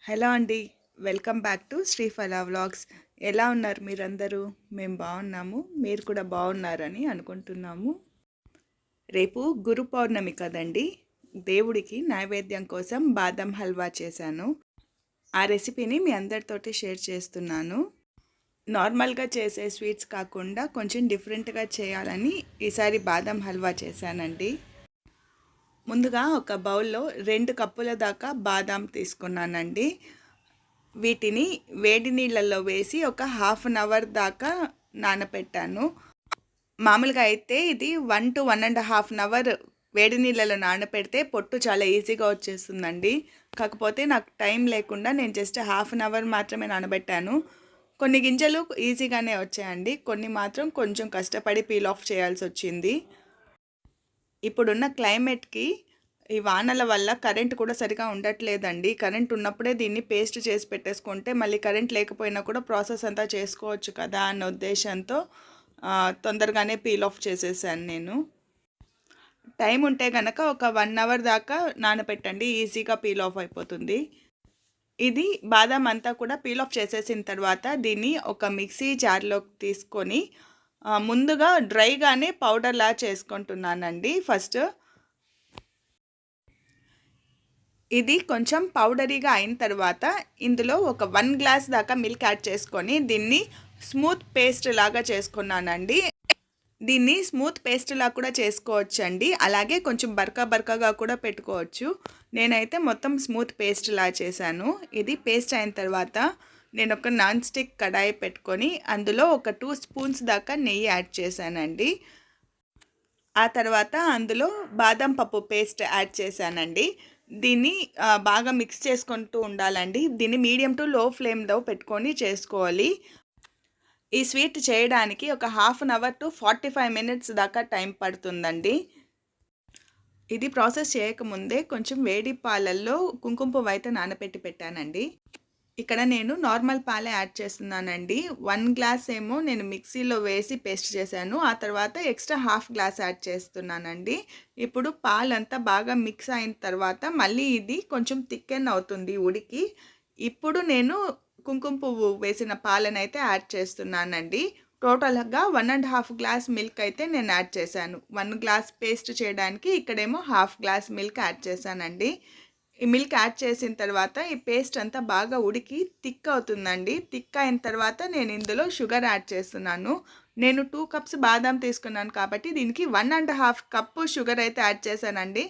Hello అండి. Welcome back to Sriphala vlogs. ఎలా ఉన్నారు మీరందరూ? మేము బాగున్నాము. మీరు కూడా బాగున్నారని అనుకుంటున్నాము. రేపు గురు పౌర్ణమి కదండి. దేవుడికి నైవేద్యం కోసం బాదం హల్వా చేశాను. ఆ రెసిపీని మీ అందరితోటి షేర్ చేస్తున్నాను. నార్మల్గా చేసే స్వీట్స్ కాకుండా కొంచెం డిఫరెంట్గా చేయాలని ఈసారి బాదం హల్వా చేశానండి. ముందుగా ఒక బౌల్లో 2 కప్పుల దాకా బాదాం తీసుకున్నానండి. వీటిని వేడి నీళ్ళల్లో వేసి ఒక హాఫ్ అన్ అవర్ దాకా నానబెట్టాను. మామూలుగా అయితే ఇది 1 to 1.5 అవర్ వేడి నీళ్ళలో నానబెడితే పొట్టు చాలా ఈజీగా వచ్చేస్తుందండి. కాకపోతే నాకు టైం లేకుండా నేను జస్ట్ హాఫ్ అన్ అవర్ మాత్రమే నానబెట్టాను. కొన్ని గింజలు ఈజీగానే వచ్చాయండి, కొన్ని మాత్రం కొంచెం కష్టపడి పీల్ ఆఫ్ చేయాల్సి వచ్చింది. ఇప్పుడున్న క్లైమేట్కి ఈ వానల వల్ల కరెంట్ కూడా సరిగా ఉండట్లేదండి. కరెంట్ ఉన్నప్పుడే దీన్ని పేస్ట్ చేసి పెట్టేసుకుంటే మళ్ళీ కరెంట్ లేకపోయినా కూడా ప్రాసెస్ అంతా చేసుకోవచ్చు కదా అన్న ఉద్దేశంతో తొందరగానే పీల్ ఆఫ్ చేసేసాను నేను. టైం ఉంటే కనుక ఒక 1 అవర్ దాకా నానబెట్టండి, ఈజీగా పీల్ ఆఫ్ అయిపోతుంది. ఇది బాదాం అంతా కూడా పీల్ ఆఫ్ చేసేసిన తర్వాత దీన్ని ఒక మిక్సీ జార్లోకి తీసుకొని ముందుగా డ్రైగానే పౌడర్లా చేసుకుంటున్నానండి. ఫస్ట్ ఇది కొంచెం పౌడరీగా అయిన తర్వాత ఇందులో ఒక 1 గ్లాస్ దాకా మిల్క్ యాడ్ చేసుకొని దీన్ని స్మూత్ పేస్ట్ లాగా చేసుకున్నానండి. దీన్ని స్మూత్ పేస్ట్ లాగా కూడా చేసుకోవచ్చండి, అలాగే కొంచెం బరకగా కూడా పెట్టుకోవచ్చు. నేనైతే మొత్తం స్మూత్ పేస్ట్ లా చేశాను. ఇది పేస్ట్ అయిన తర్వాత నేను ఒక నాన్ స్టిక్ కడాయి పెట్టుకొని అందులో ఒక 2 స్పూన్స్ దాకా నెయ్యి యాడ్ చేశానండి. ఆ తర్వాత అందులో బాదం పప్పు పేస్ట్ యాడ్ చేశానండి. దీన్ని బాగా మిక్స్ చేసుకుంటూ ఉండాలండి. దీన్ని మీడియం టు లో ఫ్లేమ్లో పెట్టుకొని చేసుకోవాలి. ఈ స్వీట్ చేయడానికి ఒక half an hour to 45 minutes దాకా టైం పడుతుందండి. ఇది ప్రాసెస్ చేయకముందే కొంచెం వేడి పాలల్లో కుంకుమ పువ్వు అయితే నానబెట్టి పెట్టానండి. ఇక్కడ నేను నార్మల్ పాలే యాడ్ చేస్తున్నానండి. 1 గ్లాస్ ఏమో నేను మిక్సీలో వేసి పేస్ట్ చేశాను. ఆ తర్వాత ఎక్స్ట్రా హాఫ్ గ్లాస్ యాడ్ చేస్తున్నానండి. ఇప్పుడు పాలంతా బాగా మిక్స్ అయిన తర్వాత మళ్ళీ ఇది కొంచెం థిక్కెన్ అవుతుంది ఉడికి. ఇప్పుడు నేను కుంకుమ పువ్వు వేసిన పాలనైతే యాడ్ చేస్తున్నానండి. టోటల్గా 1.5 గ్లాస్ మిల్క్ అయితే నేను యాడ్ చేశాను. 1 గ్లాస్ పేస్ట్ చేయడానికి ఇక్కడేమో హాఫ్ గ్లాస్ మిల్క్ యాడ్ చేశానండి. ఈ మిల్క్ యాడ్ చేసిన తర్వాత ఈ పేస్ట్ అంతా బాగా ఉడికి థిక్ అవుతుందండి. థిక్ అయిన తర్వాత నేను ఇందులో షుగర్ యాడ్ చేస్తున్నాను. నేను 2 కప్స్ బాదాం తీసుకున్నాను కాబట్టి దీనికి 1.5 కప్పు షుగర్ అయితే యాడ్ చేశానండి.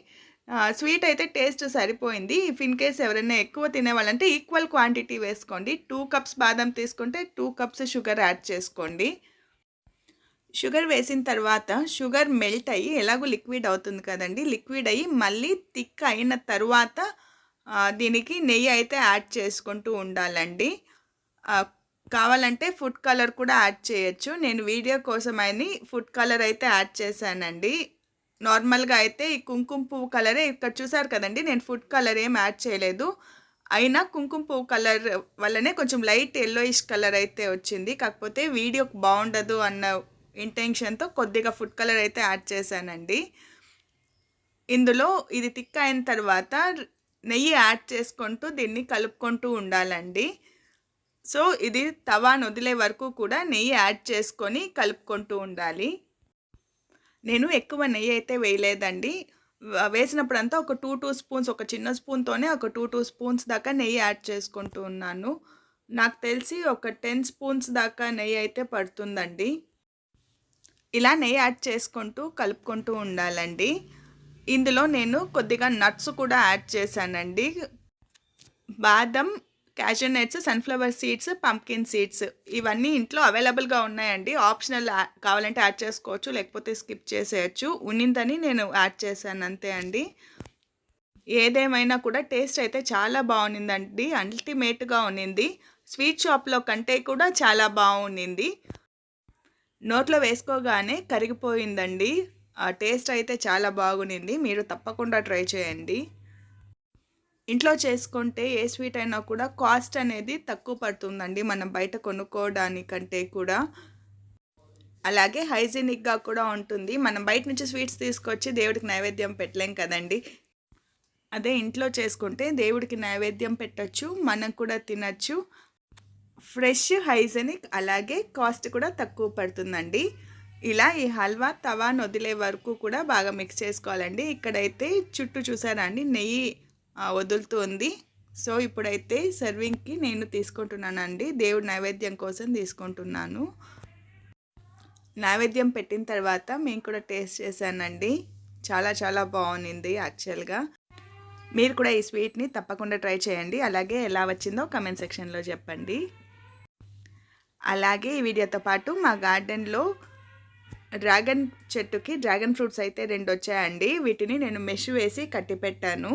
స్వీట్ అయితే టేస్ట్ సరిపోయింది. ఇఫ్ ఇన్ కేస్ ఎవరైనా ఎక్కువ తినేవాళ్ళంటే ఈక్వల్ క్వాంటిటీ వేసుకోండి. 2 కప్స్ బాదాం తీసుకుంటే 2 కప్స్ షుగర్ యాడ్ చేసుకోండి. షుగర్ వేసిన తర్వాత షుగర్ మెల్ట్ అయ్యి ఎలాగో లిక్విడ్ అవుతుంది కదండి. లిక్విడ్ అయ్యి మళ్ళీ థిక్ అయిన తర్వాత దీనికి నెయ్యి అయితే యాడ్ చేసుకుంటూ ఉండాలండి. కావాలంటే ఫుడ్ కలర్ కూడా యాడ్ చేయొచ్చు. నేను వీడియో కోసమని ఫుడ్ కలర్ అయితే యాడ్ చేశానండి. నార్మల్గా అయితే ఈ కుంకుమ పువ్వు కలరే ఇక్కడ చూసారు కదండి. నేను ఫుడ్ కలర్ ఏం యాడ్ చేయలేదు. అయినా కుంకుమ పువ్వు కలర్ వల్లనే కొంచెం లైట్ ఎల్లోయిష్ కలర్ అయితే వచ్చింది. కాకపోతే వీడియోకి బాగుండదు అన్న ఇంటెన్షన్తో కొద్దిగా ఫుడ్ కలర్ అయితే యాడ్ చేశానండి. ఇందులో ఇది థిక్ అయిన తర్వాత నెయ్యి యాడ్ చేసుకుంటూ దీన్ని కలుపుకుంటూ ఉండాలండి. సో ఇది తవాను వదిలే వరకు కూడా నెయ్యి యాడ్ చేసుకొని కలుపుకుంటూ ఉండాలి. నేను ఎక్కువ నెయ్యి అయితే వేయలేదండి. వేసినప్పుడంతా ఒక 2 స్పూన్స్, ఒక చిన్న స్పూన్తోనే ఒక 2 స్పూన్స్ దాకా నెయ్యి యాడ్ చేసుకుంటూ ఉన్నాను. నాకు తెలిసి ఒక 10 స్పూన్స్ దాకా నెయ్యి అయితే పడుతుందండి. ఇలా నెయ్యి యాడ్ చేసుకుంటూ కలుపుకుంటూ ఉండాలండి. ఇందులో నేను కొద్దిగా నట్స్ కూడా యాడ్ చేశానండి. బాదం, cashew nuts, sunflower seeds, pumpkin seeds ఇవన్నీ ఇంట్లో అవైలబుల్గా ఉన్నాయండి. ఆప్షనల్ కావాలంటే యాడ్ చేసుకోవచ్చు, లేకపోతే స్కిప్ చేసేయచ్చు. ఉన్నిందని నేను యాడ్ చేశాను అంతే అండి. ఏదేమైనా కూడా టేస్ట్ అయితే చాలా బాగుండిందండి. అల్టిమేట్గా ఉన్నింది. స్వీట్ షాప్లో కంటే కూడా చాలా బాగుండింది. నోట్లో వేసుకోగానే కరిగిపోయిందండి. ఆ టేస్ట్ అయితే చాలా బాగుండింది. మీరు తప్పకుండా ట్రై చేయండి. ఇంట్లో చేసుకుంటే ఏ స్వీట్ అయినా కూడా కాస్ట్ అనేది తక్కువ పడుతుందండి మనం బయట కొనుక్కోవడానికంటే కూడా. అలాగే హైజీనిక్గా కూడా ఉంటుంది. మనం బయట నుంచి స్వీట్స్ తీసుకొచ్చి దేవుడికి నైవేద్యం పెట్టలేం కదండి. అదే ఇంట్లో చేసుకుంటే దేవుడికి నైవేద్యం పెట్టొచ్చు, మనం కూడా తినచ్చు. ఫ్రెష్, హైజెనిక్, అలాగే కాస్ట్ కూడా తక్కువ పడుతుందండి. ఇలా ఈ హల్వా తవాను వదిలే వరకు కూడా బాగా మిక్స్ చేసుకోవాలండి. ఇక్కడైతే చుట్టూ చూసారా అండి, నెయ్యి వదులుతూ ఉంది. సో ఇప్పుడైతే సర్వింగ్కి నేను తీసుకుంటున్నానండి. దేవుడి నైవేద్యం కోసం తీసుకుంటున్నాను. నైవేద్యం పెట్టిన తర్వాత మేము కూడా టేస్ట్ చేశానండి. చాలా చాలా బాగుంది యాక్చువల్గా. మీరు కూడా ఈ స్వీట్ని తప్పకుండా ట్రై చేయండి. అలాగే ఎలా వచ్చిందో కమెంట్ సెక్షన్లో చెప్పండి. అలాగే ఈ వీడియోతో పాటు మా గార్డెన్లో డ్రాగన్ చెట్టుకి డ్రాగన్ ఫ్రూట్స్ అయితే 2 వచ్చాయండి. వీటిని నేను మెష్ వేసి కట్టి పెట్టాను.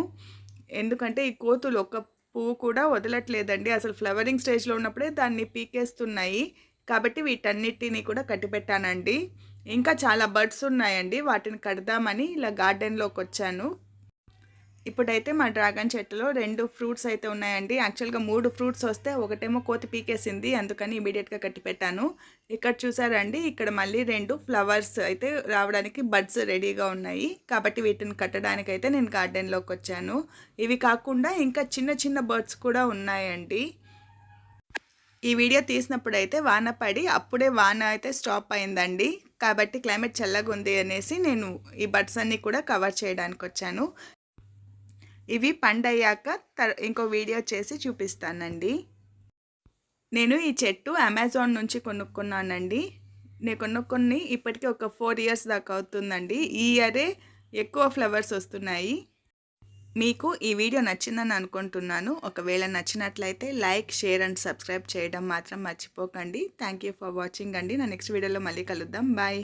ఎందుకంటే ఈ కోతులు ఒక్క పువ్వు కూడా వదలట్లేదండి. అసలు ఫ్లవరింగ్ స్టేజ్లో ఉన్నప్పుడే దాన్ని పీకేస్తున్నాయి. కాబట్టి వీటన్నిటిని కూడా కట్టిపెట్టానండి. ఇంకా చాలా బర్డ్స్ ఉన్నాయండి, వాటిని కడదామని ఇలా గార్డెన్లోకి వచ్చాను. ఇప్పుడైతే మా డ్రాగన్ చెట్టులో 2 ఫ్రూట్స్ అయితే ఉన్నాయండి. యాక్చువల్గా 3 ఫ్రూట్స్ వస్తే ఒకటేమో కోతి పీకేసింది, అందుకని ఇమీడియట్గా కట్టిపెట్టాను. ఇక్కడ చూసారండి, ఇక్కడ మళ్ళీ 2 ఫ్లవర్స్ అయితే రావడానికి బడ్స్ రెడీగా ఉన్నాయి. కాబట్టి వీటిని కట్టడానికి అయితే నేను గార్డెన్లోకి వచ్చాను. ఇవి కాకుండా ఇంకా చిన్న చిన్న బర్డ్స్ కూడా ఉన్నాయండి. ఈ వీడియో తీసినప్పుడు అయితే వాన పడి అప్పుడే వాన అయితే స్టాప్ అయిందండి. కాబట్టి క్లైమేట్ చల్లగా ఉంది అనేసి నేను ఈ బడ్స్ అన్నీ కూడా కవర్ చేయడానికి వచ్చాను. ఇవి పండయ్యాక ఇంకో వీడియో చేసి చూపిస్తానండి. నేను ఈ చెట్టు అమెజాన్ నుంచి కొనుక్కున్నానండి. నేను కొనుక్కొని ఇప్పటికీ ఒక 4 ఇయర్స్ దాకా అవుతుందండి. ఈ ఇయరే ఎక్కువ ఫ్లవర్స్ వస్తున్నాయి. మీకు ఈ వీడియో నచ్చిందని అనుకుంటున్నాను. ఒకవేళ నచ్చినట్లయితే లైక్, షేర్ అండ్ సబ్స్క్రైబ్ చేయడం మాత్రం మర్చిపోకండి. థ్యాంక్ యూ ఫర్ వాచింగ్ అండి. నా నెక్స్ట్ వీడియోలో మళ్ళీ కలుద్దాం. బాయ్.